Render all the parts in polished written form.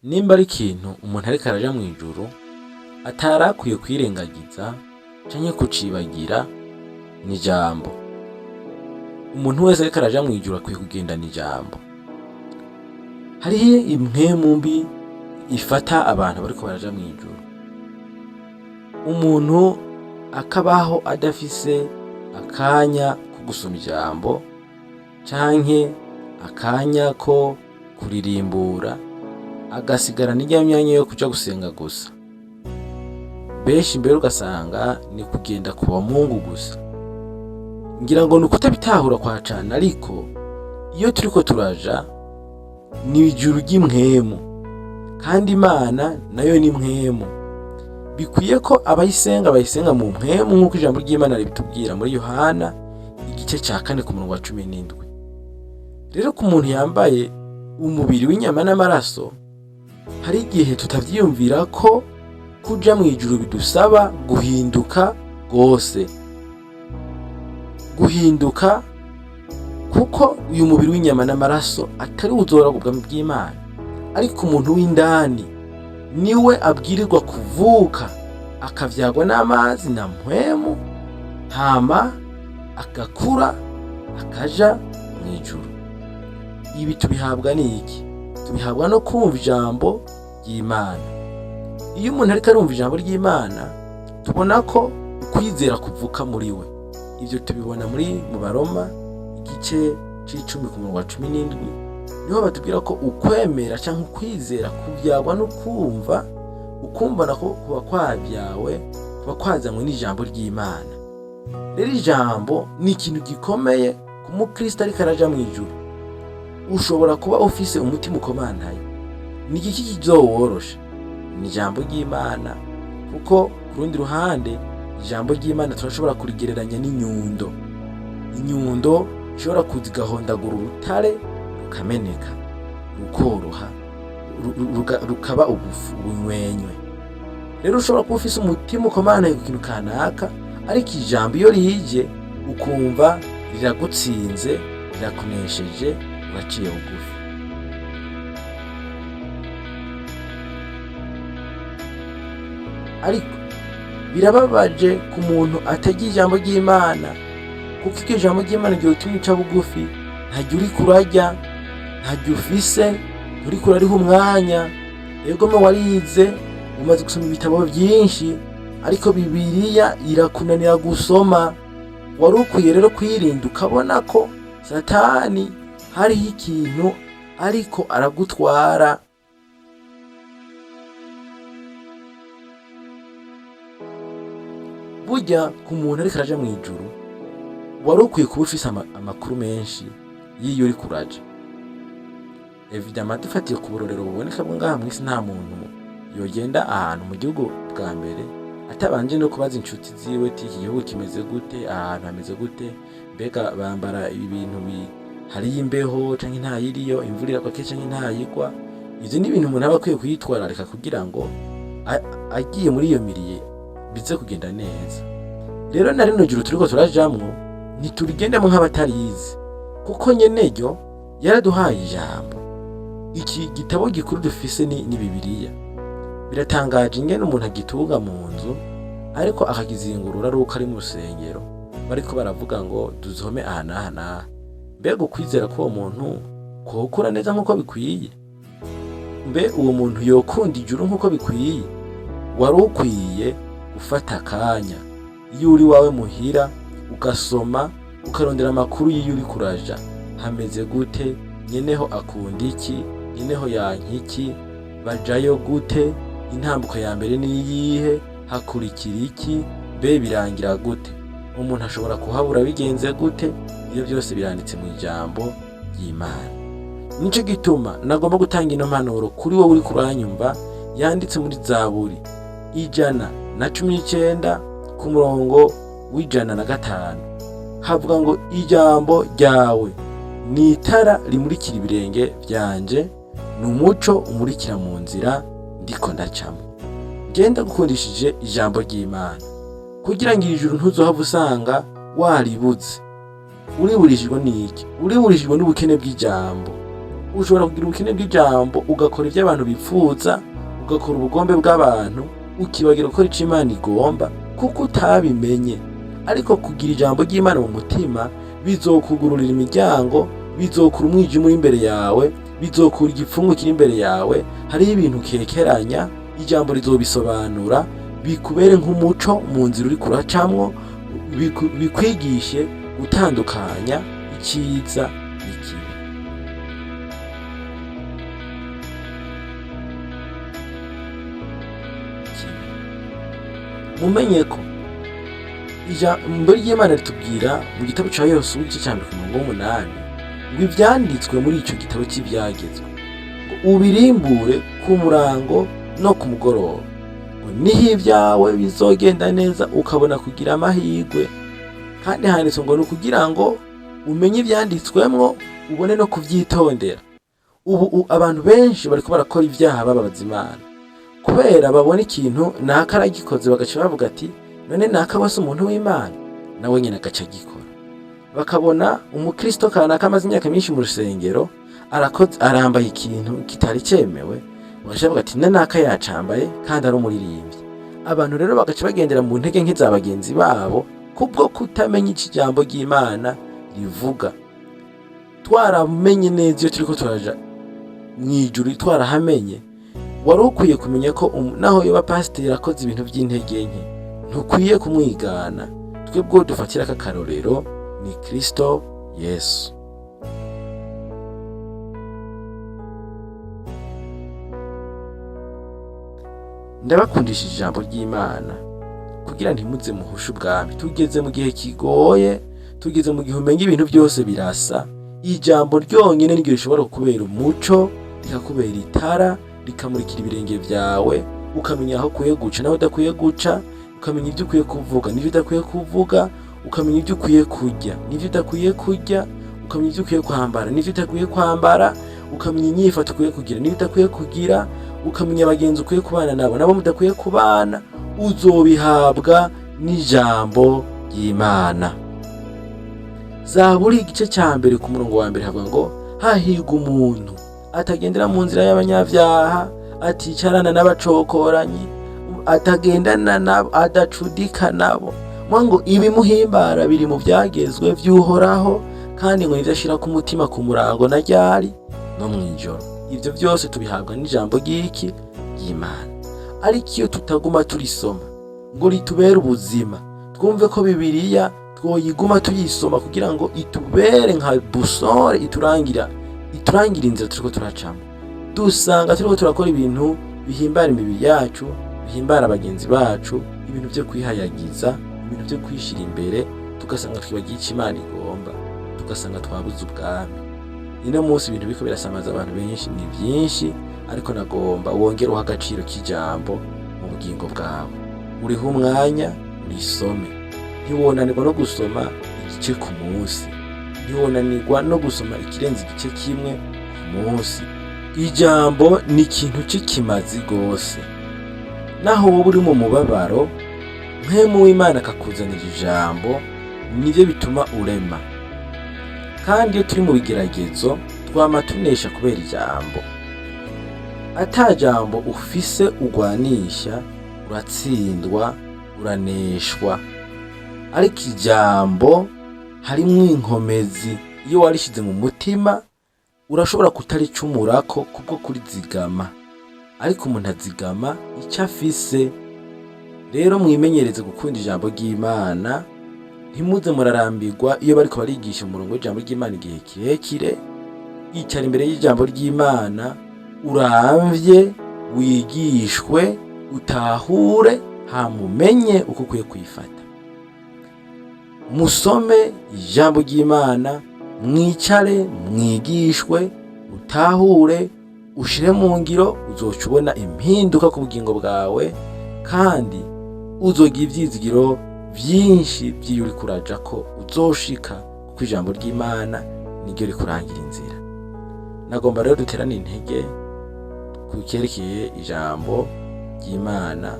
nimba ari ikintu umuntu ariko araja mu ijuru atarakwiye kwirengagiza canke kucibagira ni ijambo. Umuntu wese ariko araja mu ijuru akwiye kugendana ijambo. Hariho impwemu mbi ifata abantu bariko baraja mu ijuru. Umuntu akabaho adafise akanya ko gusoma ijambo canke akanya ko kuririmbura, agasigara n'irya myanya yo kuja gusenga gusa. Benshi mbere ugasanga ni kugenda kuba Mungu gusa. Ngira ngo nukutabitahura kwa cane, ariko iyo turiko turaja ni ijuru ry'impwemu, kandi Imana nayo ni mpwemu. Bikwiye ko bayisenga mu mpwemu nk'uko ijambo ry'Imana ribitubwira muri Yohana igice ca 4 ku murongo wa 17. Rero ku muntu yambaye umubiri w'inyama n'amaraso, hari igihe tutavyiyumvira ko kuja mu ijuru bidusaba guhinduka gose. Guhinduka kuko uyu mubiri w'inyama n'amaraso atari uzora ku bwami bw'Imana, ariko umuntu w'indani niwe abwirirwa kuvuka akavyagwa n'amazi na mpwemu, hama agakura akaja mu ijuru. Ibi tubihabwa n'iki? Tubihabwa no kumva ijambo ry'Imana. Iyo umuntu ariko arumva ijambo ry'Imana, tubona ko ukwizera kuvuka muri we. Ivyo tubibona mu Baroma igice c'10 ku murongo wa 17, niho batubwira ko ukwemera canke ukwizera kuvyagwa no kumva, ukumvana ko kuba kwavyawe kuba kwazanywe n'ijambo ry'Imana. Rero ijambo ni ikintu gikomeye ku mukristo ariko araja mu ijuru. Ushobora kuba ufise umutima ukomantaye, ni iki kizoworosha? Ni ijambo ry'Imana, kuko ku rundi ruhande ijambo ry'Imana turashobora kurigereranya n'inyundo. Inyundo ishobora kuzigahondagura urutare rukameneka, rukoroha, rukaba ubunywenywe. Rero ushobora kuba ufise umutima ukomantaye ku kintu kanaka, ariko ijambo iyo rije ukumva riragutsinze, rirakunesheje, uraciye bugufi. Ariko birababaje ku muntu atagira ijambo ry'Imana, kuko iryo jambo ry'Imana ryo rituma uca bugufi. Ntaryo uriko urarya, ntaryo ufise, uriko urariha umwanya. Ego me warize, umaze gusoma ibitabo vyinshi, ariko Bibiliya irakunanira gusoma. Wari ukwiye rero kwirinda, ukabona ko Satani hariho ikintu ariko aragutwara. Burya ku muntu ariko araja mu ijuru, wari ukwiye kuba ufise amakuru menshi y'iyo uriko uraja. Evidemment dufatiye ku burorero buboneka bwo ngaha mw'isi, nta muntu yogenda ahantu mu gihugu bwa mbere atabanje no kubaza inshuti ziwe ati iki gihugu kimeze gute, ahantu hameze gute, mbega bambara ibintu hari imbeho canke ntayiriyo, imvura iragwa canke ntayigwa. Ivyo ni ibintu umuntu aba akwiye kuyitwararika kugira ngo agiye muri iyo miriye bize kugenda neza. Rero na rino juru turiko turajamwo ntiturigendemo nk'abatarizi, kuko nyene ryo yaraduhaye ijambo. Iki gitabo gikuru dufise ni Bibiliya. Biratangaje ingene umuntu agitunga mu nzu, ariko akagizingurura ari uko ari mu rusengero bariko baravuga ngo duzome aha n'aha n'aha. Mbega ukwizera k'uwo muntu kokura neza nk'uko bikwiye? Mbe uwo muntu yokunda ijuru nk'uko bikwiye? Wari ukwiye ufata akanya iyo uri wawe muhira, ugasoma, ukarondera amakuru y'iyo uri kuraja. Hameze gute? Nyeneho akunda iki? Nyeneho yanka iki? Bajayo gute? Intambuko ya mbere ni iyihe? Hakurikira iki? Mbe birangira gute? Umuntu ashobora kuhabura bigenze gute? Iyo byose biranditse mu ijambo ry'Imana. Nico gituma nagomba gutanga ino mpanuro kuri wowe uri kuranyumva, yanditse muri Zaburi 119 ku murongo w'105. Havuga ngo ijambo ryawe ni itara rimurikira ibirenge vyanje, n'umuco umurikira mu nzira ndiko ndacamo. Genda gukundishije ijambo ry'Imana, kugira ngo ijuru ntuzohava usanga waribuze. Uriburishijwe n'iki? Uriburishijwe n'ubukene bw'ijambo. ushobora kugira ubukene bw'ijambo ugakora ibyo abantu bifuza, ugakora ubugombe bw'abantu, ukibagira gukora icyo Imana igomba kuko utabimenye. Ariko kugira ijambo ry'Imana mu mutima bizokugururira imiryango, bizokura umwijima uri imbere yawe, bizokura igipfungu kiri imbere yawe. Hariho ibintu ukekeranya, ijambo rizobisobanura, bikubere nk'umuco mu nzira uri kuracamwo, bikwigishe gutandukanya icyiza n'ikibi. Mumenye ko ijambo ry'Imana ritubwira mu gitabo cya Yosuwa igice cya 8 ngo ibyanditswe muri icyo gitabo cy'ibyagezwe ngo ubirimbure ku murango no ku mugoroba, ngo niho ibyawe bizogenda neza ukabona kugira amahirwe. Kandi handitswe ngo ni ukugira ngo umenye ibyanditswemwo ubone no kubyitondera. Ubu abantu benshi bariko barakora ibyaha bababaza Imana kubera babona ikintu naka aragikoze, bagaca bavuga ati none naka wese umuntu w'Imana, nawe nyine agaca agikora. Bakabona umukristo kanaka amaze imyaka myinshi mu rusengero arambaye ikintu kitari cyemewe, bagaca bavuga ati naka yacambaye kandi ari umuririmbyi. Abantu rero bagaca bagendera mu ntege nke za bagenzi babo kubwo kutamenya icyo ijambo ry'Imana rivuga. Twaramenye neza iyo turiko turaja mwijuru, twarahamenye. Wari ukwiye kumenya ko naho yoba pasiteri akoze ibintu by'intege nke, ntukwiye kumwigana. Twebwe dufatira akarorero ni Kristo Yesu. Ndabakundishije ijambo ry'Imana kugira ntimuze muhushe ubwami. Tugeze mu gihe kigoye, tugeze mu gihe umenya ibintu byose birasa. Ijambo ryonyine niryo rishobora kubera umuco, rikakubera itara, rikamurikira ibirenge byawe, ukamenya aho ukwiye guca naho udakwiye guca, ukamenya ibyo ukwiye kuvuga n'ibyo udakwiye kuvuga, ukamenya ibyo ukwiye kurya n'ibyo udakwiye kurya, ukamenya ibyo ukwiye kwambara n'ibyo udakwiye kwambara, ukamenya inyifato ukwiye kugira n'ibyo udakwiye kugira, ukamenya abagenzi ukwiye kubana nabo mudakwiye kubana. Uzobihabwa n'ijambo ry'Imana. Zaburi igice cya 1 ku murongo wa 1 havuga ngo hahirwa umuntu atagendera mu nzira y'abanyabyaha, aticarana n'abacokoranyi, atagendana nabo, adacudika nabo. Ngo ibimuhimbara biri mu byagezwe by'Uhoraho, kandi ngo nivyo ashira ku mutima ku murango na ryari no mwijoro. Ivyo byose tubihabwa n'ijambo ry'Imana. Ariko iyo tutaguma turisoma ngo ritubere ubuzima, twumve ko Bibiliya twoyiguma tuyisoma kugira ngo itubere nka busore, iturangira inzira turiko turacamo. Dusanga turiko turakora ibintu bihimbara imibiri yacu, bihimbara abagenzi bacu, ibintu byo kwihayagiza, ibintu byo kwishira imbere, tugasanga twibagiye icyo Imana igomba, tugasanga twabuze ubwami. Ino munsi ibintu biko birasamaza abantu benshi ni byinshi, ariko nagomba wongere uha agaciro k'ijambo mu bugingo bwawe. Uriho umwanya urisome. Ntiwonanirwa no gusoma igice ku munsi, ntiwonanirwa no gusoma ikirenze igice kimwe ku munsi. Ijambo ni ikintu cy'ikimazi rwose. Naho wowe uri mu mubabaro, mpemu w'Imana akakuzanira ijambo, nivyo bituma urema. Kandi iyo turi mu bigeragezo twama tunesha kubera ijambo. Ata jambo ufise ugwanisha, uratsindwa, uraneshwa. Ariko ijambo harimwo inkomezi. Iyo warishize mu mutima urashobora kutaricumurako kubwo kurizigama. Ariko umuntu azigama icyo afise. Rero mwimenyereze gukunda ijambo ry'Imana, ntimuze murarambirwa iyo bariko barigisha umurongo w'ijambo ry'Imana igihe kirekire. Icara imbere y'ijambo ry'Imana, uramvye, wigishwe, utahure, hamumenye uko ukwiye kwifata. Musome ijambo ry'Imana, mwicare, mwigishwe, utahure, ushire mu ngiro, uzoca ubona impinduka ku bugingo bwawe, kandi uzogira ivyizigiro vyinshi vy'iyo uriko uraja ko uzoshika, kuko ijambo ry'Imana niryo rikurangira inzira. Nagomba rero duterane intege kukerekeye ijambo ry'Imana,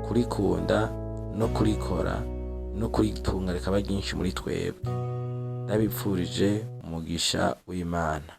kurikunda no kurikora no kuritunga rikaba ryinshi muri twebwe. Ndabipfurije umugisha w'Imana.